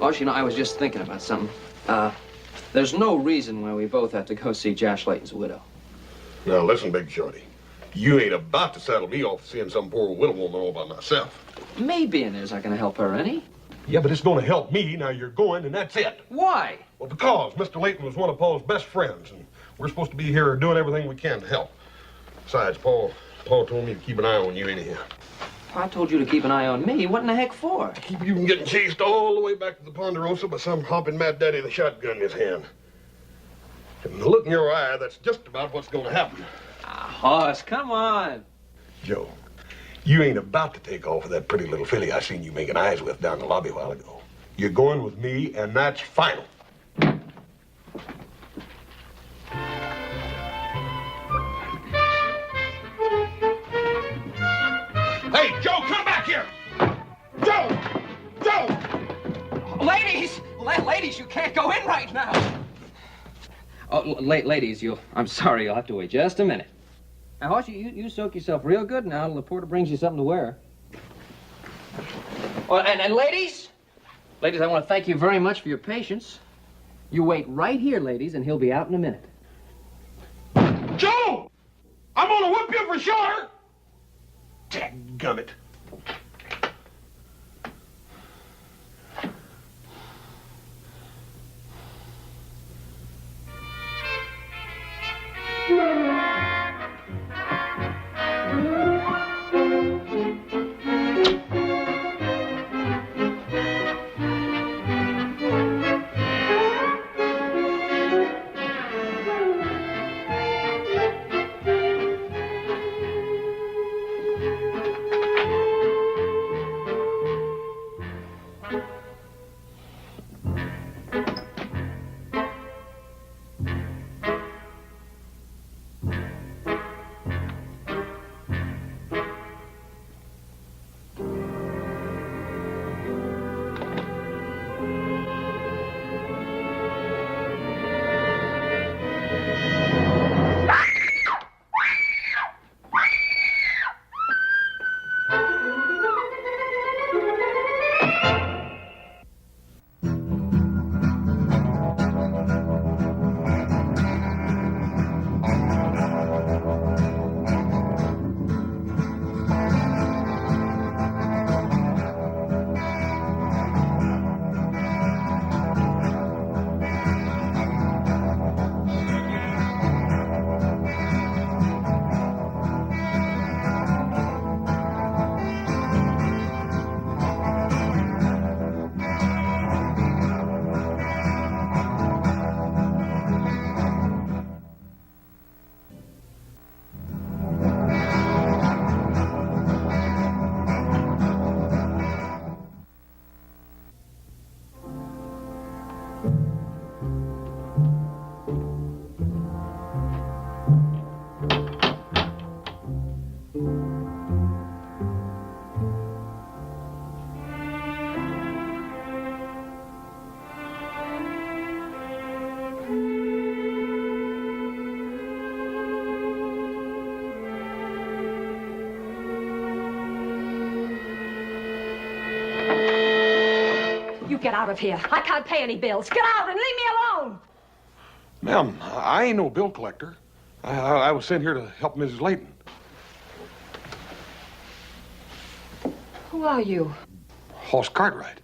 Boss, you know, I was just thinking about something. There's no reason why we both have to go see Josh Layton's widow. Now, listen, Big Shorty. You ain't about to settle me off seeing some poor widow woman all by myself. Me being there's not going to help her any. Yeah, but it's going to help me. Now you're going, and that's it. Why? Well, because Mr. Layton was one of Paul's best friends, and we're supposed to be here doing everything we can to help. Besides, Paul told me to keep an eye on you anyhow. I told you to keep an eye on me. What in the heck for? To keep you from getting chased all the way back to the Ponderosa by some hopping mad daddy with a shotgun in his hand. And the look in your eye, that's just about what's going to happen. Hoss, come on. Joe, you ain't about to take off with that pretty little filly I seen you making eyes with down the lobby a while ago. You're going with me, and that's final. Hey, Joe, come back here! Joe! Joe! Ladies! Ladies, you can't go in right now. Oh, ladies, I'm sorry, you'll have to wait just a minute. Now, Hoss, you soak yourself real good now till the porter brings you something to wear. Oh, and ladies, I want to thank you very much for your patience. You wait right here, ladies, and he'll be out in a minute. Joe! I'm gonna whip you for sure! Dadgummit. Get out of here. I can't pay any bills. Get out and leave me alone. Ma'am, I ain't no bill collector. I was sent here to help Mrs. Layton. Who are you? Hoss Cartwright.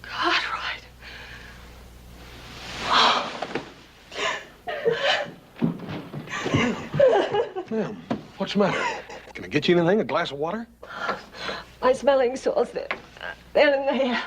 Cartwright? Ma'am, what's the matter? Can I get you anything? A glass of water? My smelling sores, they're in there.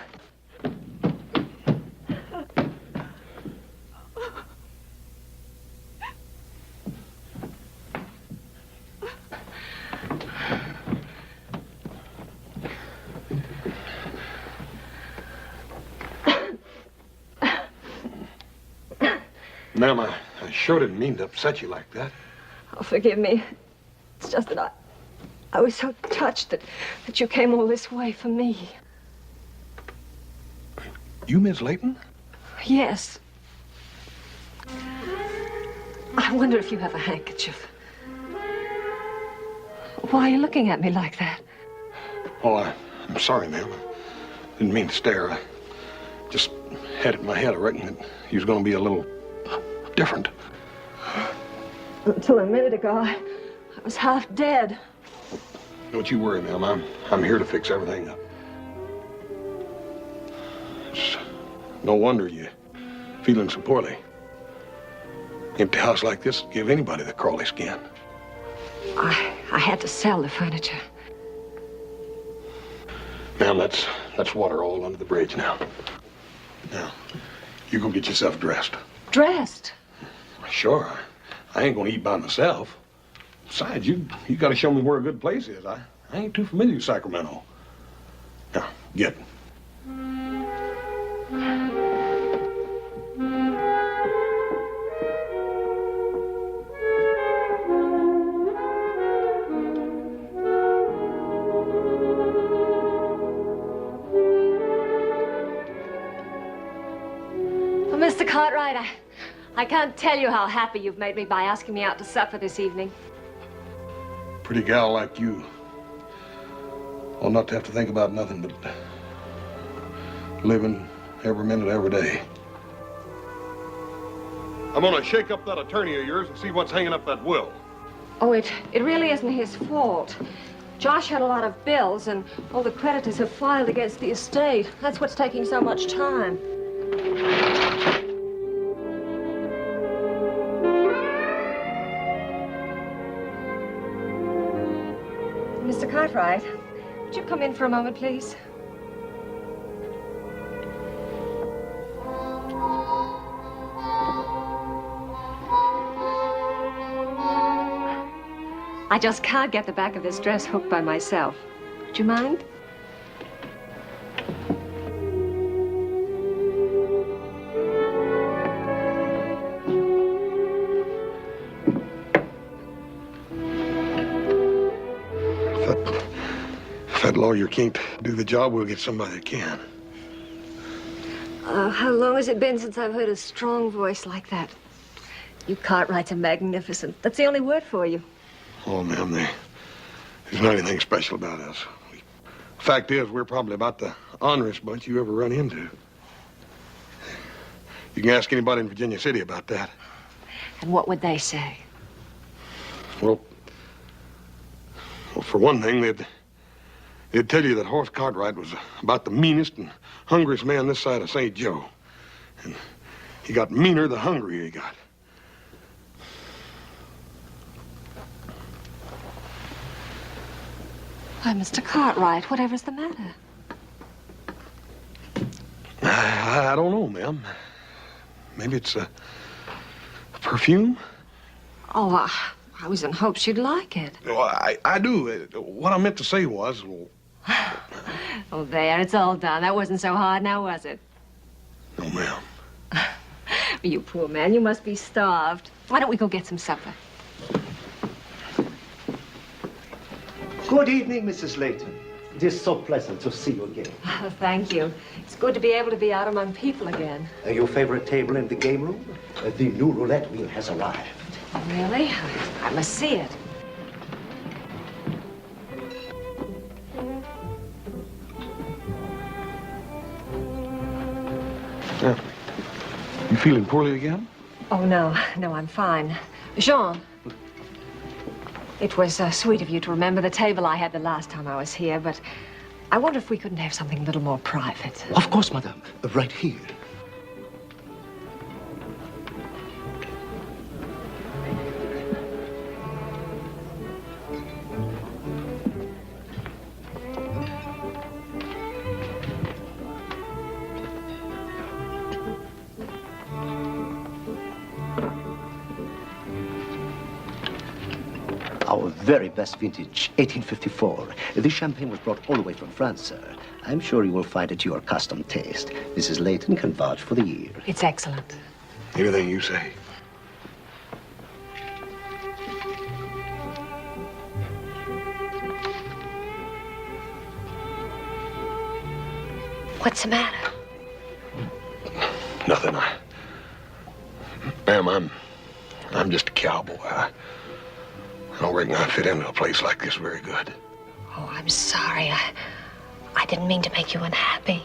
Ma'am, I sure didn't mean to upset you like that. Oh, forgive me. It's just that I was so touched that you came all this way for me. You Miss Layton? Yes. I wonder if you have a handkerchief. Why are you looking at me like that? Oh, I'm sorry, ma'am. I didn't mean to stare. Just had it in my head, I reckon, that you was gonna be a little different. Until a minute ago, I was half dead. Don't you worry, ma'am. I'm here to fix everything up. It's no wonder you feeling so poorly. Empty house like this would give anybody the crawly skin. I had to sell the furniture. Ma'am, that's water all under the bridge now. Now, you go get yourself dressed. Dressed? Sure. I ain't gonna eat by myself. Besides, you gotta show me where a good place is. I ain't too familiar with Sacramento. Now, get. Mr. Cartwright, I can't tell you how happy you've made me by asking me out to supper this evening. Pretty gal like you ought not to have to think about nothing but living every minute, every day. I'm gonna shake up that attorney of yours and see what's hanging up that will. Oh, it really isn't his fault. Josh had a lot of bills, and all the creditors have filed against the estate. That's what's taking so much time. Mr. Cartwright, would you come in for a moment, please? I just can't get the back of this dress hooked by myself. Would you mind? If that lawyer can't do the job, we'll get somebody that can. How long has it been since I've heard a strong voice like that? You Cartwrights are magnificent. That's the only word for you. Oh, ma'am, there's not anything special about us. Fact is, we're probably about the honorest bunch you ever run into. You can ask anybody in Virginia City about that. And what would they say? Well, for one thing, they'd tell you that Horace Cartwright was about the meanest and hungriest man this side of St. Joe. And he got meaner the hungrier he got. Why, Mr. Cartwright, whatever's the matter? I don't know, ma'am. Maybe it's a perfume? Oh, I was in hopes you'd like it. Well, I do. What I meant to say was, well... Oh, there, it's all done. That wasn't so hard now, was it? No, ma'am. You poor man, you must be starved. Why don't we go get some supper? Good evening, Mrs. Layton. It is so pleasant to see you again. Oh, thank you. It's good to be able to be out among people again. Your favorite table in the game room? The new roulette wheel has arrived. Really? I must see it. Yeah. You feeling poorly again? Oh, no, I'm fine. Jean, it was sweet of you to remember the table I had the last time I was here, but I wonder if we couldn't have something a little more private. Of course, madame. Right here. Our very best vintage, 1854. This champagne was brought all the way from France, sir. I'm sure you will find it to your custom taste. Mrs. Layton can vouch for the year. It's excellent. Anything you say. What's the matter? Nothing. Ma'am, I'm just a cowboy. I don't reckon I fit into a place like this very good. Oh, I'm sorry. I didn't mean to make you unhappy.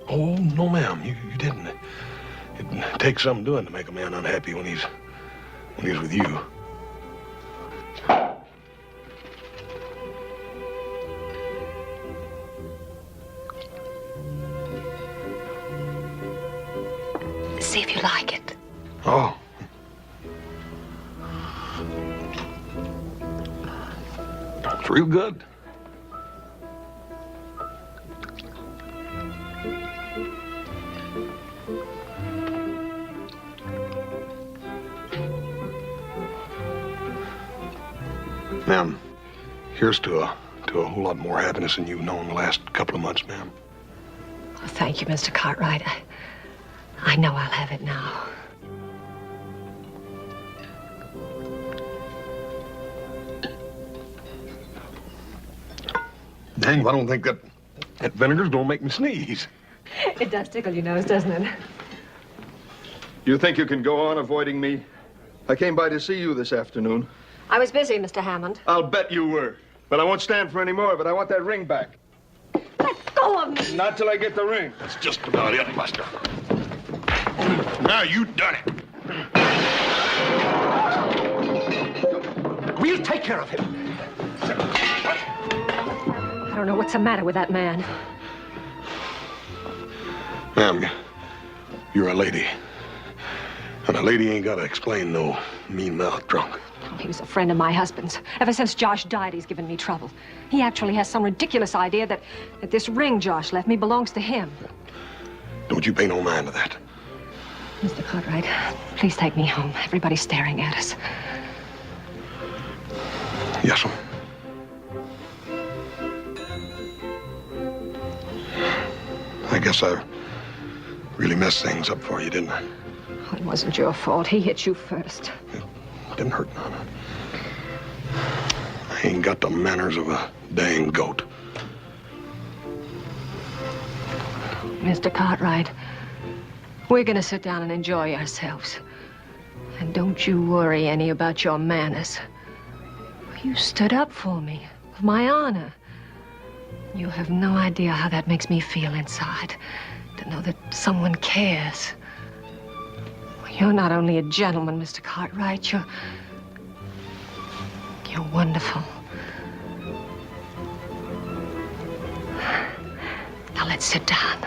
Oh, no, ma'am. You didn't. It takes some doing to make a man unhappy when he's with you. See if you like it. Oh. It's real good. Ma'am, here's to a whole lot more happiness than you've known the last couple of months, ma'am. Oh, thank you, Mr. Cartwright. I know I'll have it now. Dang, I don't think that vinegar's gonna make me sneeze. It does tickle your nose, doesn't it? You think you can go on avoiding me? I came by to see you this afternoon. I was busy, Mr. Hammond. I'll bet you were. But I won't stand for any more of it. I want that ring back. Let go of me! Not till I get the ring. That's just about it, Buster. Now you done it. We'll take care of him. I don't know what's the matter with that man. Ma'am, you're a lady. And a lady ain't gotta explain no mean-mouthed drunk. He was a friend of my husband's. Ever since Josh died, he's given me trouble. He actually has some ridiculous idea that this ring Josh left me belongs to him. Don't you pay no mind to that. Mr. Cartwright, please take me home. Everybody's staring at us. Yes, ma'am. I guess I really messed things up for you, didn't I? Oh, it wasn't your fault. He hit you first. It didn't hurt none. I ain't got the manners of a dang goat. Mr. Cartwright, we're gonna sit down and enjoy ourselves. And don't you worry any about your manners. You stood up for me, for my honor. You have no idea how that makes me feel inside, to know that someone cares. You're not only a gentleman, Mr. Cartwright, you're wonderful. Now let's sit down.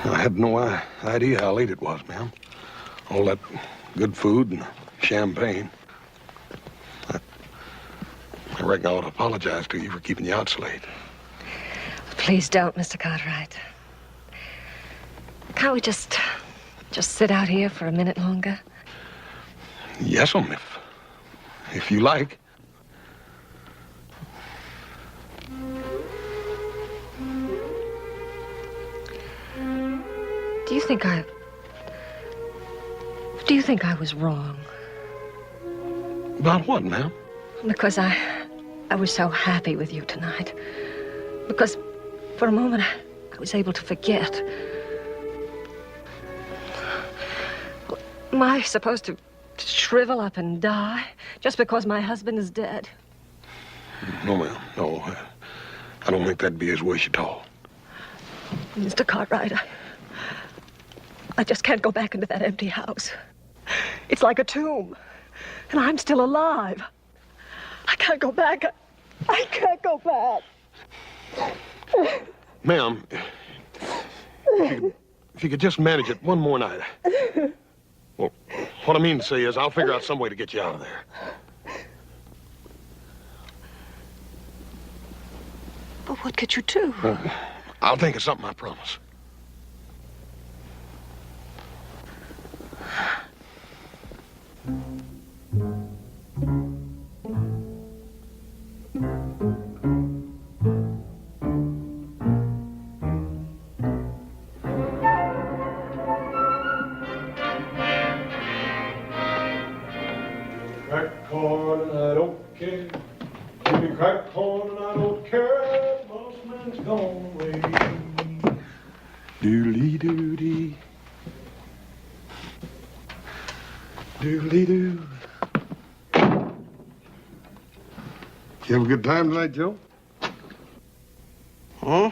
I had no idea how late it was, ma'am. All that good food and champagne. I reckon I ought to apologize to you for keeping you out so late. Please don't, Mr. Cartwright. Can't we just sit out here for a minute longer? Yes, ma'am, if you like. Do you think I was wrong? About what, ma'am? Because I was so happy with you tonight. Because for a moment I was able to forget. Am I supposed to shrivel up and die just because my husband is dead? No, ma'am, no. I don't think that'd be his wish at all. Mr. Cartwright, I just can't go back into that empty house. It's like a tomb, and I'm still alive. I can't go back. I can't go back. Ma'am, if you could just manage it one more night. Well, what I mean to say is I'll figure out some way to get you out of there. But what could you do? I'll think of something, I promise. Crack corn and I don't care. Give me crack corn and I don't care. Boss man's gone away. Doodly doody. Doodly-doo. You have a good time tonight, Joe? Hmm?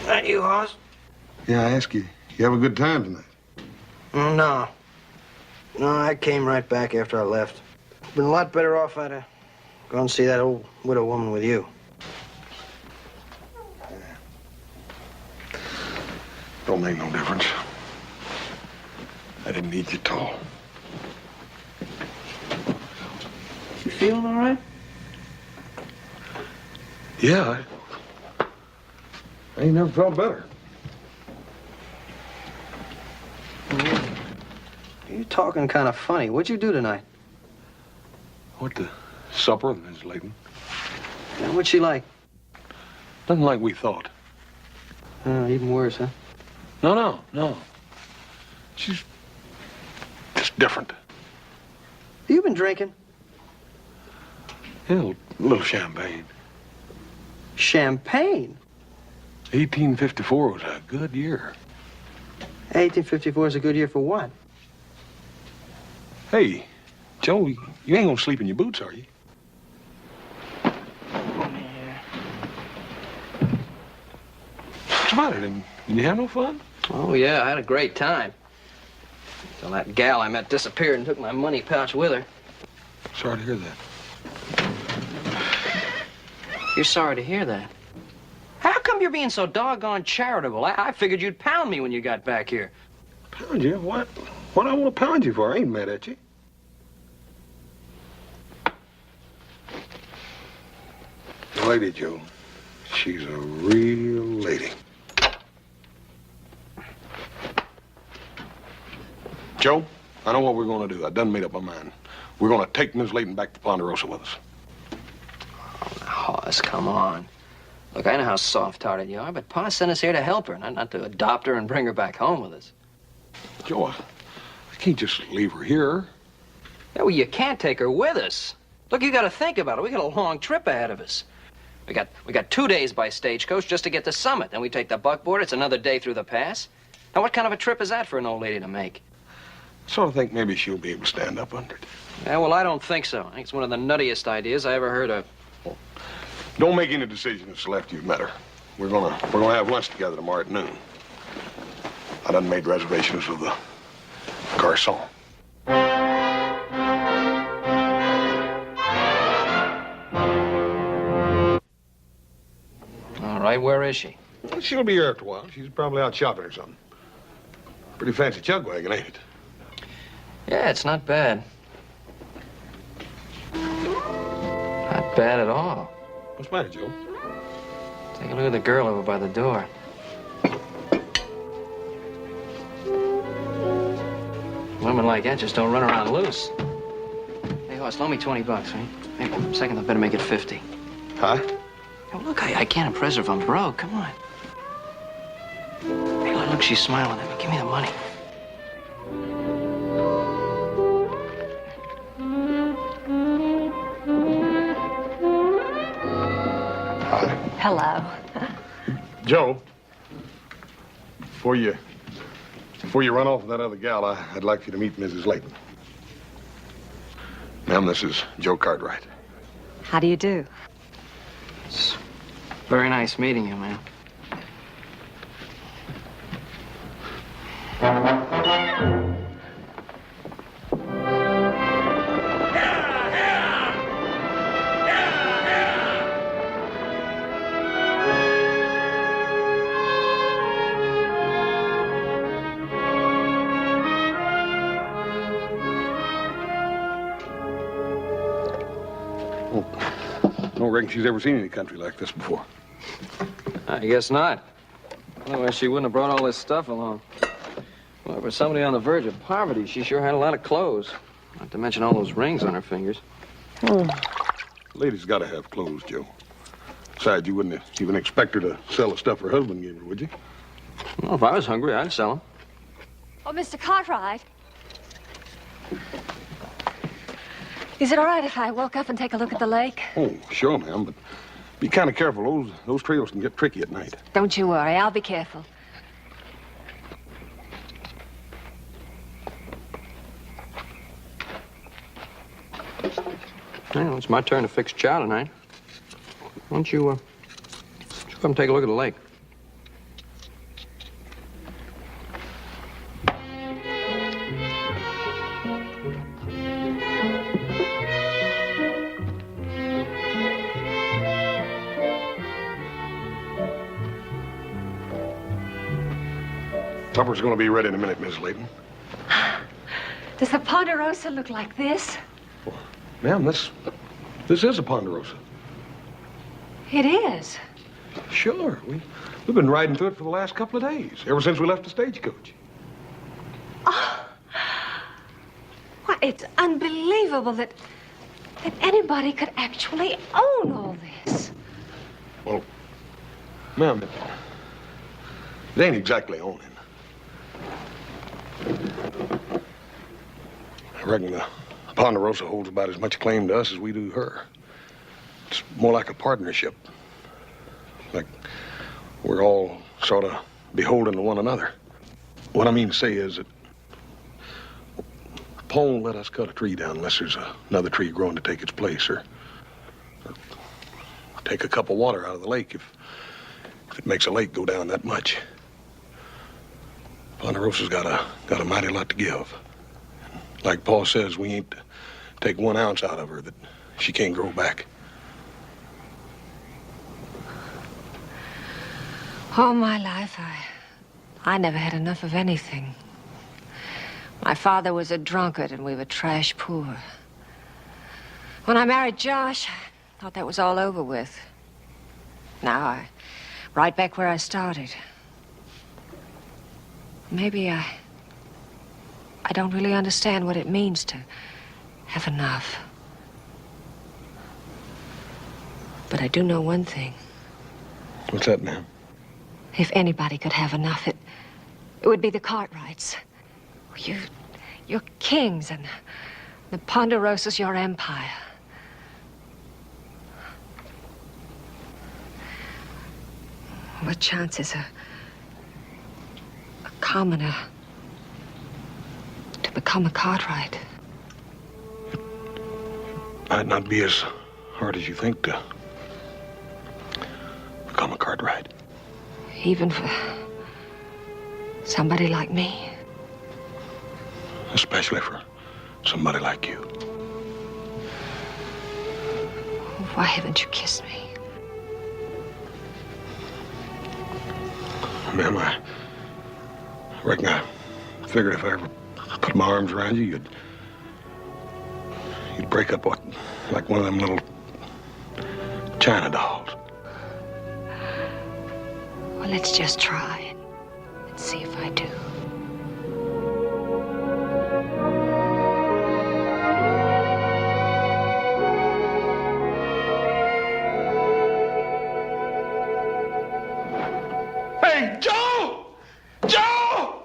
That you, Hoss? Yeah, I ask you, you have a good time tonight? No. No, I came right back after I left. Been a lot better off I'd go and see that old widow woman with you. Don't make no difference. I didn't need you at all. You feeling all right? Yeah, I ain't never felt better. You're talking kind of funny. What'd you do tonight? Went to supper with Miss Layton. Yeah, what's she like? Nothing like we thought. Even worse, huh? No. She's just different. You been drinking? Yeah, a little champagne. Champagne? 1854 was a good year. 1854 is a good year for what? Hey, Joe, you ain't gonna sleep in your boots, are you? What's the matter? Didn't you have no fun? Oh, yeah, I had a great time. Till that gal I met disappeared and took my money pouch with her. Sorry to hear that. You're sorry to hear that. How come you're being so doggone charitable? I figured you'd pound me when you got back here. Pound you? What? What do I want to pound you for? I ain't mad at you. The lady, Joe. She's a real lady. Joe, I know what we're going to do. I done made up my mind. We're going to take Miss Layton back to Ponderosa with us. Hoss, come on. Look, I know how soft-hearted you are, but Pa sent us here to help her, not to adopt her and bring her back home with us. Joe, I can't just leave her here. Yeah, well, you can't take her with us. Look, you got to think about it. We got a long trip ahead of us. We got 2 days by stagecoach just to get to Summit. Then we take the buckboard. It's another day through the pass. Now, what kind of a trip is that for an old lady to make? I sort of think maybe she'll be able to stand up under it. Yeah, well, I don't think so. I think it's one of the nuttiest ideas I ever heard of. Don't make any decisions until after you've met her. We're gonna have lunch together tomorrow at noon. I done made reservations with the garçon. All right, where is she? She'll be here after a while. She's probably out shopping or something. Pretty fancy chug wagon, ain't it? Yeah, it's not bad. Not bad at all. What's the matter, Joe? Take a look at the girl over by the door. Women like that just don't run around loose. Hey, Hoss, loan me 20 bucks, right? Hey, second, I better make it 50. Huh? Oh, look, I can't impress her if I'm broke. Come on. Hey, look, she's smiling at me. Give me the money. Hello. Joe, before you run off with that other gal, I'd like you to meet Mrs. Layton. Ma'am, this is Joe Cartwright. How do you do? It's very nice meeting you, man. I don't reckon she's ever seen any country like this before. I guess not. Otherwise, she wouldn't have brought all this stuff along. Well, for somebody on the verge of poverty, she sure had a lot of clothes. Not to mention all those rings on her fingers. Ladies got to have clothes, Joe. Besides, you wouldn't even expect her to sell the stuff her husband gave her, would you? Well, if I was hungry, I'd sell them. Oh, Mr. Cartwright. Is it all right if I woke up and take a look at the lake? Oh, sure, ma'am, but be kind of careful. Those trails can get tricky at night. Don't you worry. I'll be careful. Well, it's my turn to fix chow tonight. Why don't you come take a look at the lake? Supper's gonna be ready in a minute, Miss Layton. Does the Ponderosa look like this? Ma'am, this is a Ponderosa. It is. Sure. We've been riding through it for the last couple of days, ever since we left the stagecoach. Why, it's unbelievable that anybody could actually own all this. Well, ma'am, it ain't exactly owning. I reckon the Ponderosa holds about as much claim to us as we do her. It's more like a partnership. Like we're all sort of beholden to one another. What I mean to say is that Paul won't let us cut a tree down unless there's another tree growing to take its place, or take a cup of water out of the lake if it makes a lake go down that much. Ponderosa's got a mighty lot to give. Like Paul says, we ain't to take 1 ounce out of her that she can't grow back. All my life, I never had enough of anything. My father was a drunkard and we were trash poor. When I married Josh, I thought that was all over with. Now right back where I started. Maybe I don't really understand what it means to have enough. But I do know one thing. What's that, ma'am? If anybody could have enough, it would be the Cartwrights. You're kings, and the Ponderosa's your empire. What chance is a commoner to become a Cartwright? It might not be as hard as you think to become a Cartwright. Even for somebody like me? Especially for somebody like you. Why haven't you kissed me? Ma'am, I reckon I figured if I ever put my arms around you, you'd break up like one of them little China dolls. Well, let's just try and see if I do. Hey, Joe! Joe!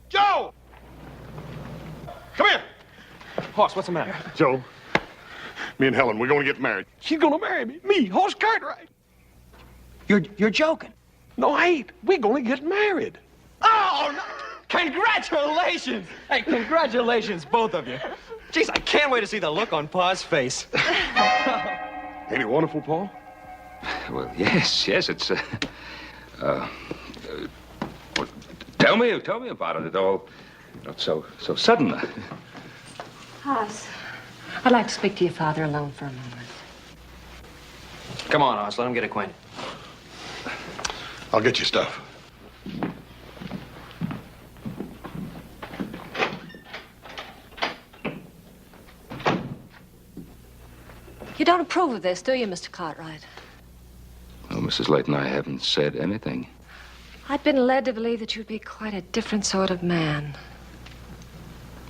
Joe! Come here! Hoss, what's the matter? Joe, me and Helen, we're going to get married. She's going to marry me. Me, Hoss Cartwright. You're joking. No, I ain't. We're going to get married. Oh, no. Congratulations! Hey, congratulations, both of you. Jeez, I can't wait to see the look on Pa's face. Ain't it wonderful, Paul? Well, yes, it's, well, tell me about it. It all, so sudden. Hoss, I'd like to speak to your father alone for a moment. Come on, Hoss, let him get acquainted. I'll get you stuff. You don't approve of this, do you, Mr. Cartwright? Oh, Mrs. Layton, I haven't said anything. I'd been led to believe that you'd be quite a different sort of man.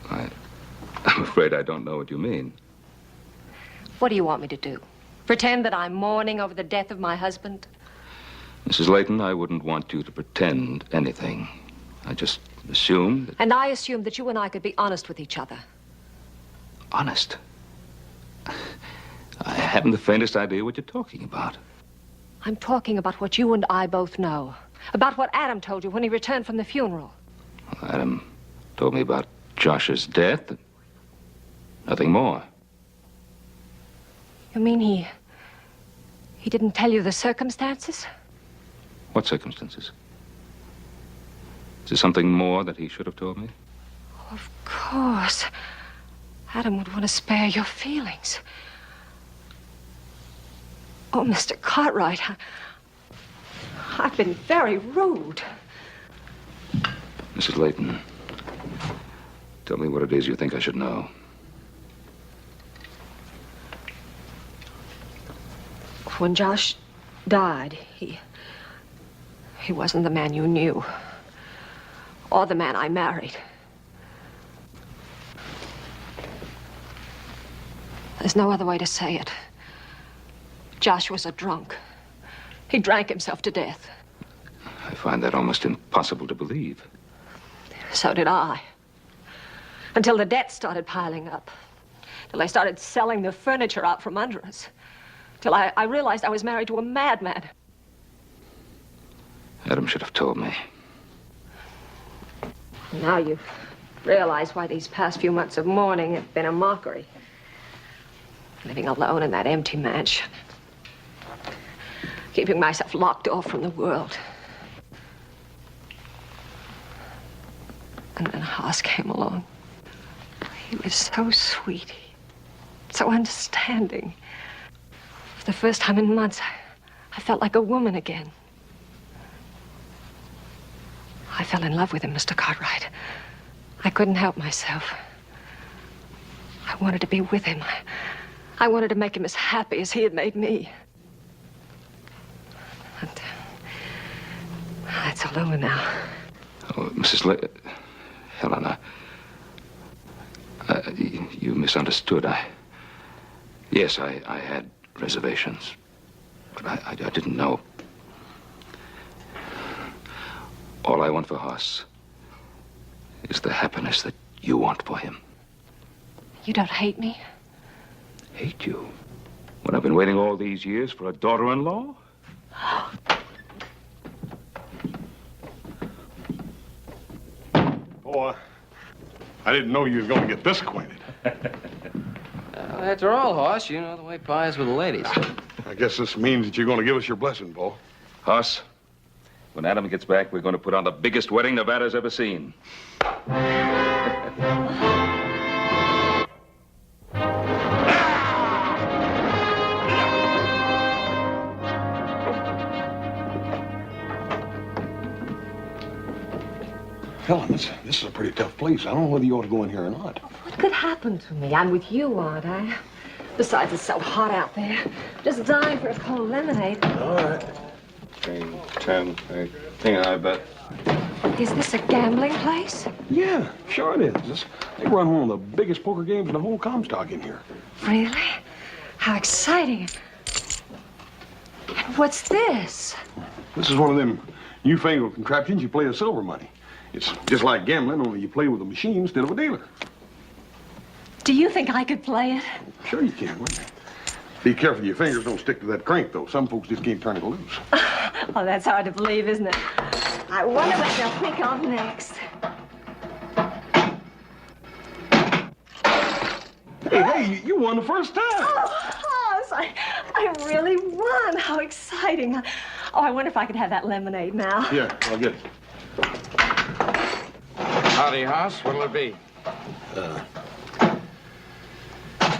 I'm afraid I don't know what you mean. What do you want me to do? Pretend that I'm mourning over the death of my husband? Mrs. Layton, I wouldn't want you to pretend anything. I just assumed that... And I assumed that you and I could be honest with each other. Honest? I haven't the faintest idea what you're talking about. I'm talking about what you and I both know. About what Adam told you when he returned from the funeral. Adam told me about Josh's death. Nothing more. You mean he didn't tell you the circumstances? What circumstances? Is there something more that he should have told me? Of course. Adam would want to spare your feelings. Oh, Mr. Cartwright, I've been very rude. Mrs. Layton, tell me what it is you think I should know. When Josh died, he wasn't the man you knew. Or the man I married. There's no other way to say it. Josh was a drunk. He drank himself to death. I find that almost impossible to believe. So did I. Until the debt started piling up. Till they started selling the furniture out from under us. Till I realized I was married to a madman. Adam should have told me. Now you realize why these past few months of mourning have been a mockery. Living alone in that empty mansion. Keeping myself locked off from the world. And then Haas came along. He was so sweet. So understanding. For the first time in months, I felt like a woman again. I fell in love with him, Mr. Cartwright. I couldn't help myself. I wanted to be with him. I wanted to make him as happy as he had made me. And that's all over now. Oh, Helena, you misunderstood. Yes, I had reservations, but I didn't know. All I want for Haas is the happiness that you want for him. You don't hate me? Hate you? When I've been waiting all these years for a daughter-in-law? Oh, I didn't know you was going to get this acquainted. After all, Hoss, you know the way pie is with the ladies. I guess this means that you're going to give us your blessing, Paul. Haas, when Adam gets back, we're going to put on the biggest wedding Nevada's ever seen. Helen, this is a pretty tough place. I don't know whether you ought to go in here or not. What could happen to me? I'm with you, aren't I? Besides, it's so hot out there. Just dying for a cold lemonade. All right. 10, 8. Hang on, I bet. Is this a gambling place? Yeah, sure it is. They run one of the biggest poker games in the whole Comstock in here. Really? How exciting. And what's this? This is one of them newfangled contraptions you play with silver money. It's just like gambling, only you play with a machine instead of a dealer. Do you think I could play it? Sure you can. Be careful your fingers don't stick to that crank, though. Some folks just can't turn it loose. Oh, that's hard to believe, isn't it? I wonder what they'll think of next. Hey, you won the first time. Oh, Hoss, I really won. How exciting. Oh, I wonder if I could have that lemonade now. Yeah, I'll get it. Howdy, Hoss. What'll it be?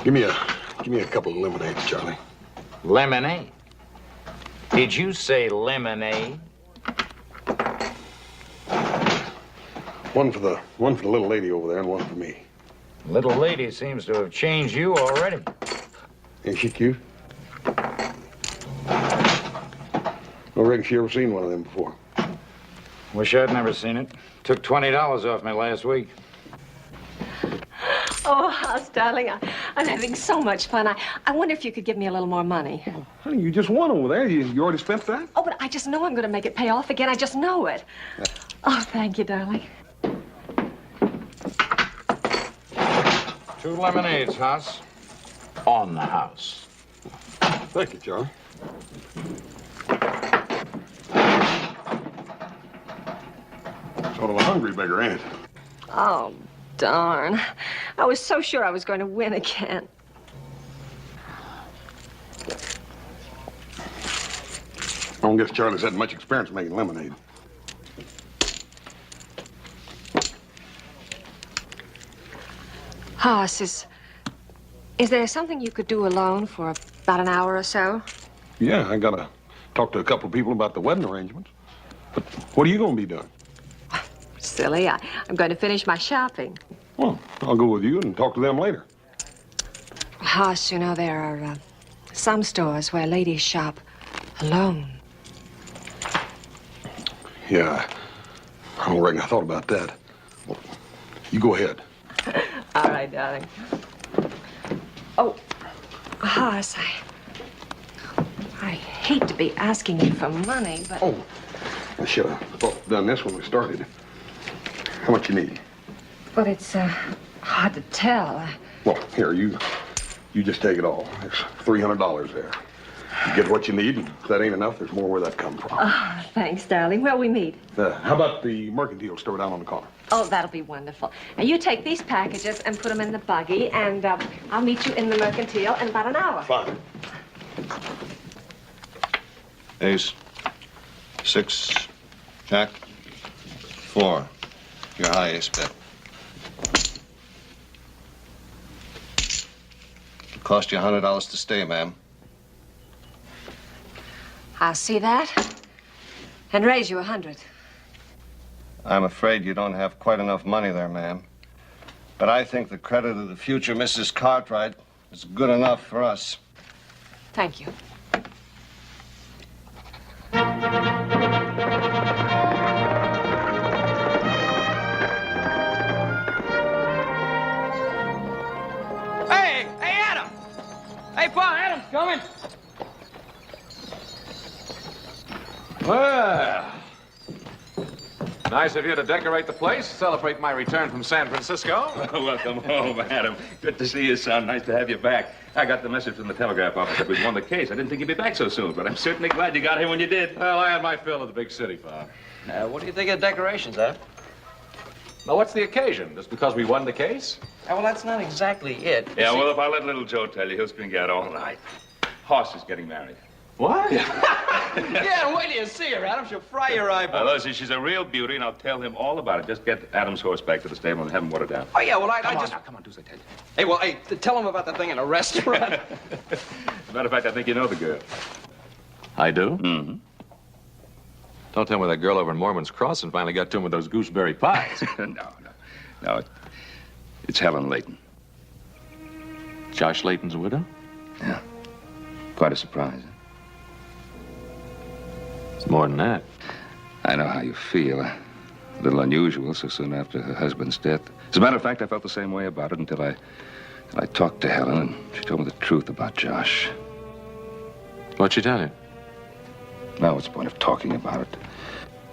Give me a couple of lemonades, Charlie. Lemonade. Did you say lemonade? One for the little lady over there and one for me. Little lady seems to have changed you already. Ain't she cute? I reckon she ever seen one of them before. Wish I'd never seen it. Took $20 off me last week. Oh, Hoss, darling, I'm having so much fun. I wonder if you could give me a little more money. Honey, you just won over there. You already spent that? Oh, but I just know I'm going to make it pay off again. I just know it. Oh, thank you, darling. 2 lemonades, Hoss. On the house. Thank you, Charlie. Sort of a hungry beggar, ain't it? Oh, darn. I was so sure I was going to win again. don't guess Charlie's had much experience making lemonade. Hoss, is there something you could do alone for about an hour or so? Yeah, I gotta talk to a couple of people about the wedding arrangements. But what are you gonna be doing? Silly, I'm going to finish my shopping. Well, I'll go with you and talk to them later. Hoss, you know, there are some stores where ladies shop alone. Yeah, I don't reckon I thought about that. Well, you go ahead. All right, darling. Oh, Hoss, I hate to be asking you for money, but... Oh, I should have done this when we started. How much you need? But it's hard to tell. Well, here, you just take it all. There's $300 there. You get what you need, and if that ain't enough, there's more where that come from. Oh, thanks, darling. Where'll we meet? How about the mercantile store down on the corner? Oh, that'll be wonderful. Now, you take these packages and put them in the buggy, and I'll meet you in the mercantile in about an hour. Fine. Ace. 6. Jack. 4. Your highest bet. It'll cost you $100 to stay, ma'am. I'll see that and raise you 100. I'm afraid you don't have quite enough money there, ma'am. But I think the credit of the future Mrs. Cartwright is good enough for us. Thank you. Hey, Adam! Hey, Pa, Adam's coming. Well, nice of you to decorate the place, celebrate my return from San Francisco. Welcome home, Adam. Good to see you, son. Nice to have you back. I got the message from the telegraph office that we'd won the case. I didn't think you'd be back so soon, but I'm certainly glad you got here when you did. Well, I had my fill of the big city, Pa. What do you think of the decorations, Adam? Now, what's the occasion? Just because we won the case? Well, that's not exactly it. Yeah, well, if I let little Joe tell you, he'll string you out all night. Hoss is getting married. What? Yeah, wait till you see her, Adam. She'll fry your eyeballs. Listen, she's a real beauty, and I'll tell him all about it. Just get Adam's horse back to the stable and have him watered down. Oh, yeah, well, I Come on just... now, come on, do as I tell you. Hey, well, hey, tell him about the thing in a restaurant. As a matter of fact, I think you know the girl. I do? Mm-hmm. Don't tell me that girl over in Mormon's Crossing finally got to him with those gooseberry pies. No, it's Helen Layton. Josh Layton's widow? Yeah. Quite a surprise. It's more than that. I know how you feel. A little unusual so soon after her husband's death. As a matter of fact, I felt the same way about it until I talked to Helen, and she told me the truth about Josh. What'd she tell you? Now, what's the point of talking about it?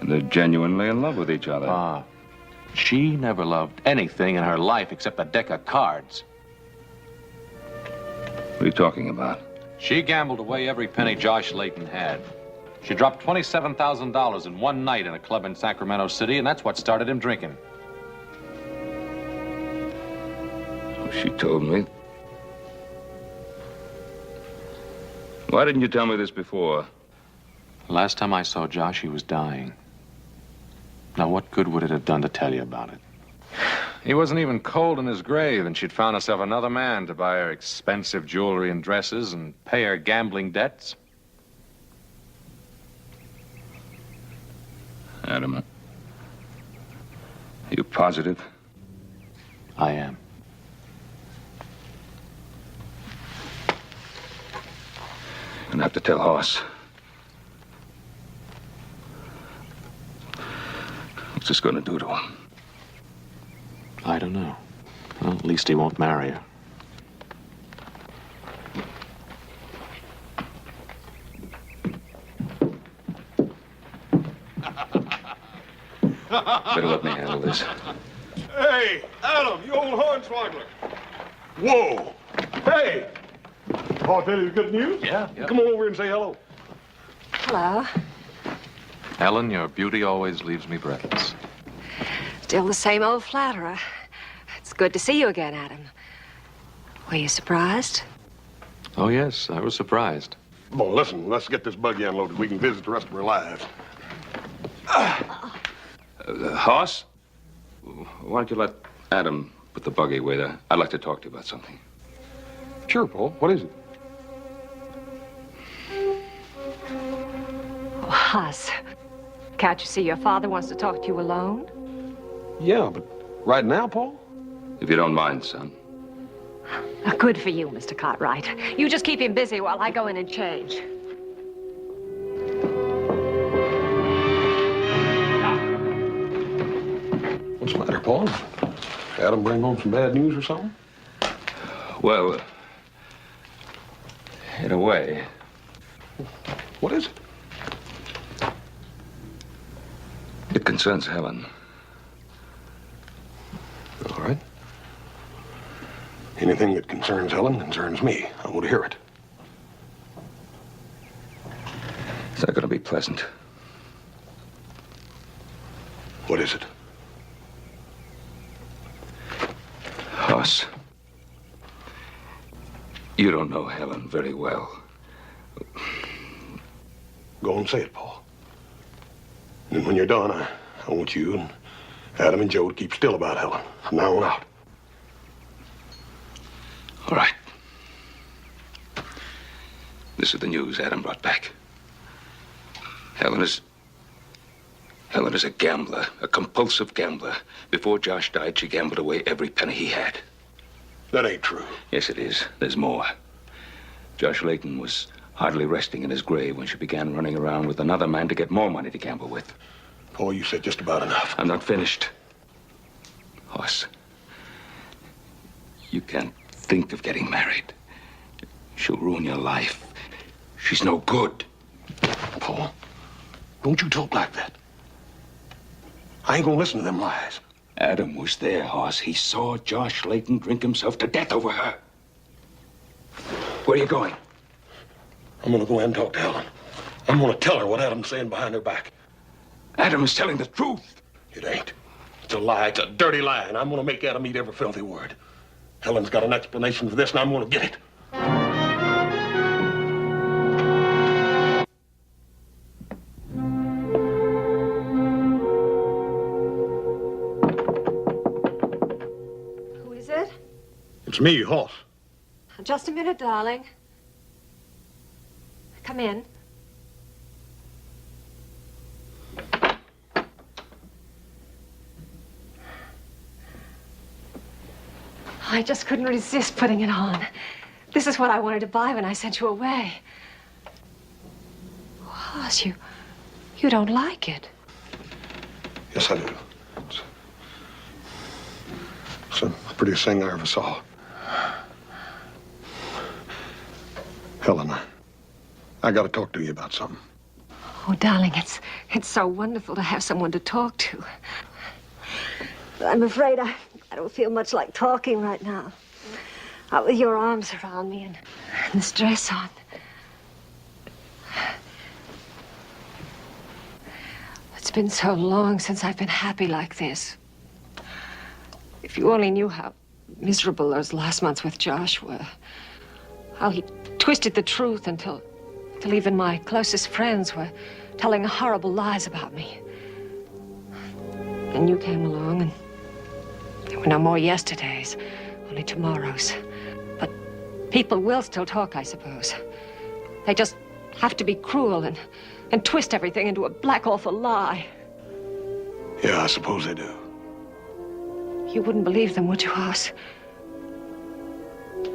And they're genuinely in love with each other. Ah, she never loved anything in her life except a deck of cards. What are you talking about? She gambled away every penny Josh Layton had. She dropped $27,000 in one night in a club in Sacramento City, and that's what started him drinking. She told me. Why didn't you tell me this before? Last time I saw Josh, he was dying. Now, what good would it have done to tell you about it? He wasn't even cold in his grave, and she'd found herself another man to buy her expensive jewelry and dresses and pay her gambling debts. Adam, are you positive? I am. You're gonna have to tell Hoss. What's this gonna do to him? I don't know. Well, at least he won't marry her. Better let me handle this. Hey, Adam, you old hornswoggler. Whoa. Hey. I'll tell you the good news. Yeah. Come on over here and say hello. Hello. Ellen, your beauty always leaves me breathless. Still the same old flatterer. It's good to see you again, Adam. Were you surprised? Oh, yes, I was surprised. Well, listen, let's get this buggy unloaded. We can visit the rest of her lives. Hoss? Why don't you let Adam put the buggy away there? I'd like to talk to you about something. Sure, Paul. What is it? Oh, Huss, can't you see your father wants to talk to you alone? Yeah, but right now, Paul? If you don't mind, son. Good for you, Mr. Cartwright. You just keep him busy while I go in and change. What's the matter, Paul? Adam bring home some bad news or something? Well, in a way. What is it? It concerns Helen. All right. Anything that concerns Helen concerns me. I want to hear it. It's not going to be pleasant. What is it? Hoss, you don't know Helen very well. Go and say it, Paul. And when you're done, I want you and Adam and Joe to keep still about Helen from now on out. All right. This is the news Adam brought back. Helen is a gambler, a compulsive gambler. Before Josh died, she gambled away every penny he had. That ain't true. Yes, it is. There's more. Josh Layton was hardly resting in his grave when she began running around with another man to get more money to gamble with. Paul, you said just about enough. I'm not finished. Hoss, you can't think of getting married. She'll ruin your life. She's no good. Paul, don't you talk like that. I ain't gonna listen to them lies. Adam was there, Hoss. He saw Josh Layton drink himself to death over her. Where are you going? I'm gonna go in and talk to Helen. I'm gonna tell her what Adam's saying behind her back. Adam is telling the truth. It ain't. It's a lie. It's a dirty lie, and I'm gonna make Adam eat every filthy word. Helen's got an explanation for this, and I'm gonna get it. Who is it? It's me, Hoss. Just a minute, darling. Come in. I just couldn't resist putting it on. This is what I wanted to buy when I sent you away. Hoss, you don't like it. Yes, I do. It's the prettiest thing I ever saw. Helen, I gotta talk to you about something. Oh, darling, it's so wonderful to have someone to talk to. But I'm afraid I don't feel much like talking right now. Out with your arms around me and this dress on. It's been so long since I've been happy like this. If you only knew how miserable those last months with Josh were. How he twisted the truth until even my closest friends were telling horrible lies about me. And you came along, and there were no more yesterdays, only tomorrows. But people will still talk, I suppose. They just have to be cruel and twist everything into a black, awful lie. Yeah, I suppose they do. You wouldn't believe them, would you, Hoss?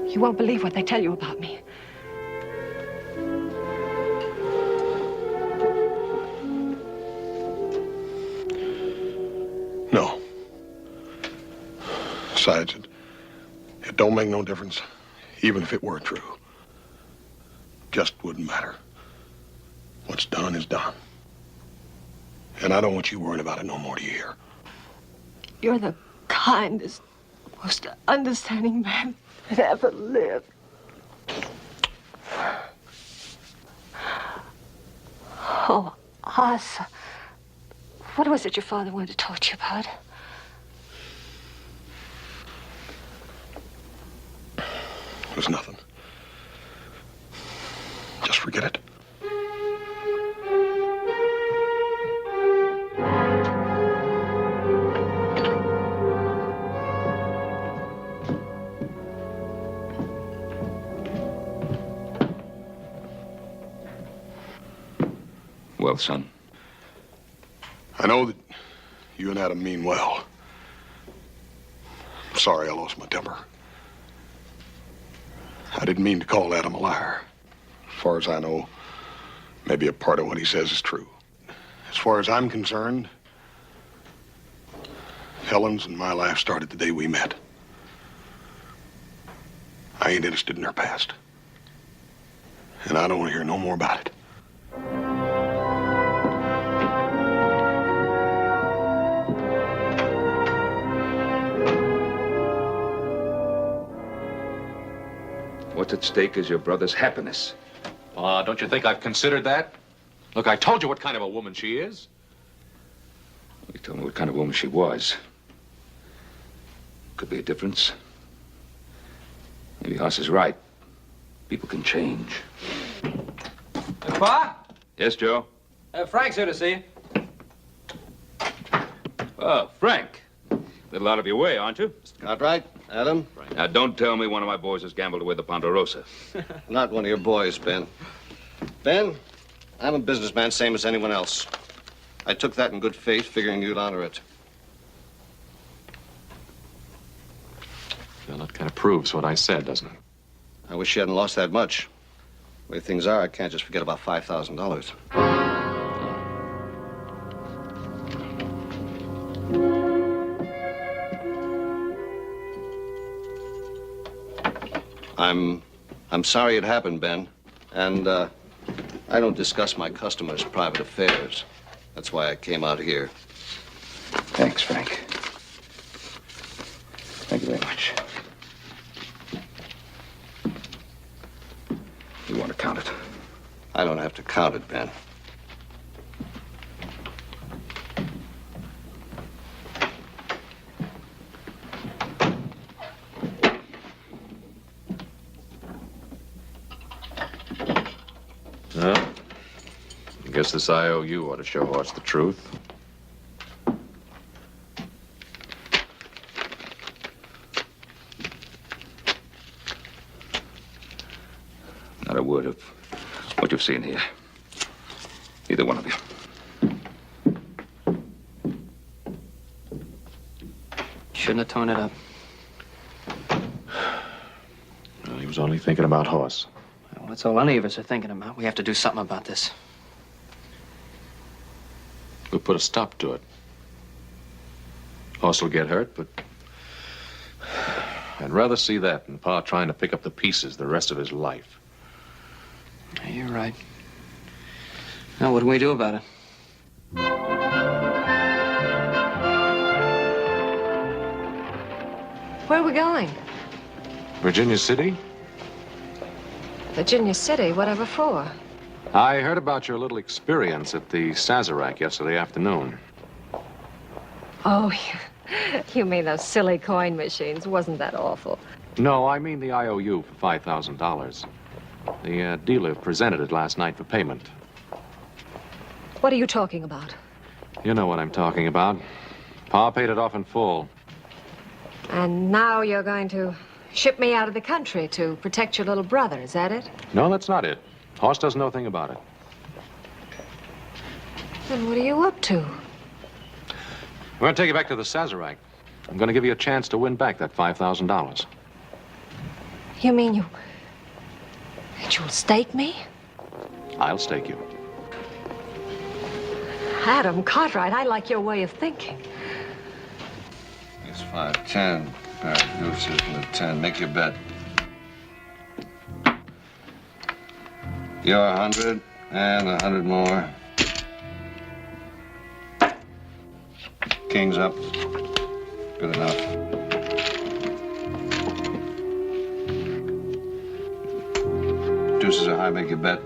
You won't believe what they tell you about me. No. Besides, it don't make no difference, even if it were true. Just wouldn't matter. What's done is done. And I don't want you worrying about it no more, do you hear? You're the kindest, most understanding man that ever lived. Oh, Hoss, what was it your father wanted to talk to you about? It was nothing. Just forget it. Well, son. I know that you and Adam mean well. I'm sorry I lost my temper. I didn't mean to call Adam a liar. As far as I know, maybe a part of what he says is true. As far as I'm concerned, Helen's and my life started the day we met. I ain't interested in her past. And I don't want to hear no more about it. What's at stake is your brother's happiness. Don't you think I've considered that? Look, I told you what kind of a woman she is. You told me what kind of woman she was. Could be a difference. Maybe Hoss is right. People can change. Pa? Yes, Joe? Frank's here to see you. Oh, Frank. A little out of your way, aren't you? Cartwright, Adam? Now, don't tell me one of my boys has gambled away the Ponderosa. Not one of your boys, Ben. Ben, I'm a businessman, same as anyone else. I took that in good faith, figuring you'd honor it. Well, that kind of proves what I said, doesn't it? I wish you hadn't lost that much. The way things are, I can't just forget about $5,000. I'm sorry it happened, Ben. And, I don't discuss my customers' private affairs. That's why I came out here. Thanks, Frank. Thank you very much. You want to count it? I don't have to count it, Ben. Well, I guess this IOU ought to show Hoss the truth. Not a word of what you've seen here. Either one of you. Shouldn't have torn it up. Well, he was only thinking about Hoss. Well, that's all any of us are thinking about. We have to do something about this. We'll put a stop to it. Hoss will get hurt, but I'd rather see that than Pa trying to pick up the pieces the rest of his life. Yeah, you're right. Now, what do we do about it? Where are we going? Virginia City? Virginia City, whatever for? I heard about your little experience at the Sazerac yesterday afternoon. Oh, you mean those silly coin machines. Wasn't that awful? No, I mean the IOU for $5,000. The dealer presented it last night for payment. What are you talking about? You know what I'm talking about. Pa paid it off in full. And now you're going to ship me out of the country to protect your little brother, is that it? No, that's not it. Hoss doesn't know a thing about it. Then what are you up to? I'm going to take you back to the Sazerac. I'm going to give you a chance to win back that $5,000. You mean that you'll stake me? I'll stake you. Adam Cartwright, I like your way of thinking. It's 5, 10. Pair of deuces with 10. Make your bet. You're 100 and 100 more. King's up. Good enough. Deuces are high. Make your bet.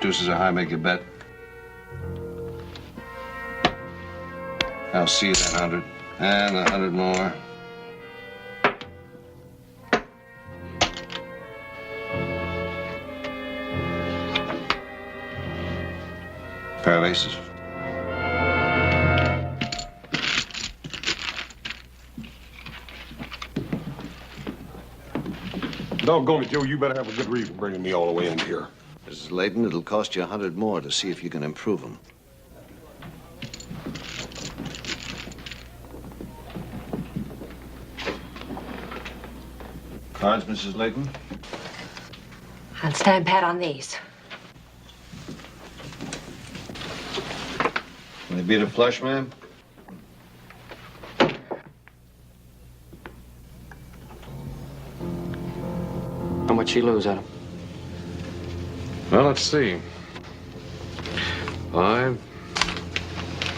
Deuces are high, make your bet. I'll see you that 100. And 100 more. Pair of aces. Doggone it, Joe, you better have a good reason bringing me all the way in here. Mrs. Layton, it'll cost you 100 more to see if you can improve them. Cards, Mrs. Layton? I'll stand pat on these. Can they beat a flush, ma'am? How much she lose, Adam? Well, let's see. 5,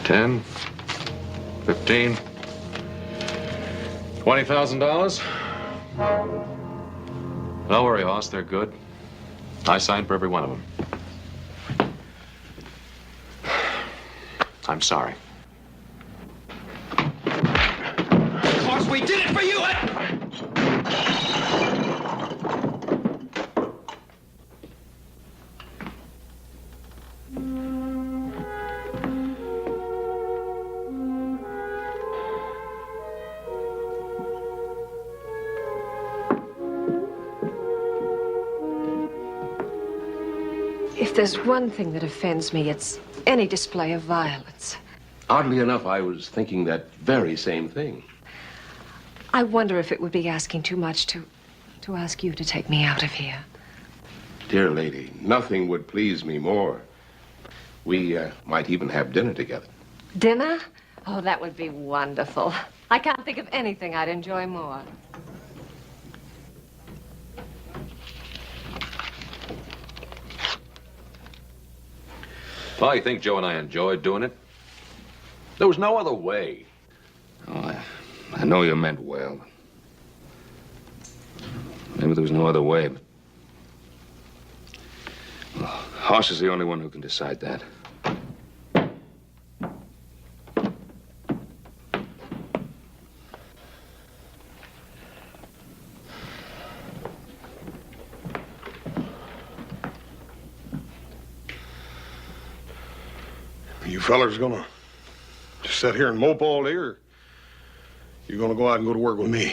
10, 15, $20,000. Don't worry, Hoss, they're good. I signed for every one of them. I'm sorry. Of course, we did it for you! If there's one thing that offends me, it's any display of violence. Oddly enough, I was thinking that very same thing. I wonder if it would be asking too much to ask you to take me out of here. Dear lady, nothing would please me more. We might even have dinner together. Dinner? Oh, that would be wonderful. I can't think of anything I'd enjoy more. Well, you think Joe and I enjoyed doing it? There was no other way. Oh, I know you meant well. Maybe there was no other way, but... Well, Hoss is the only one who can decide that. You fellers gonna just sit here and mope all day, or you gonna go out and go to work with me?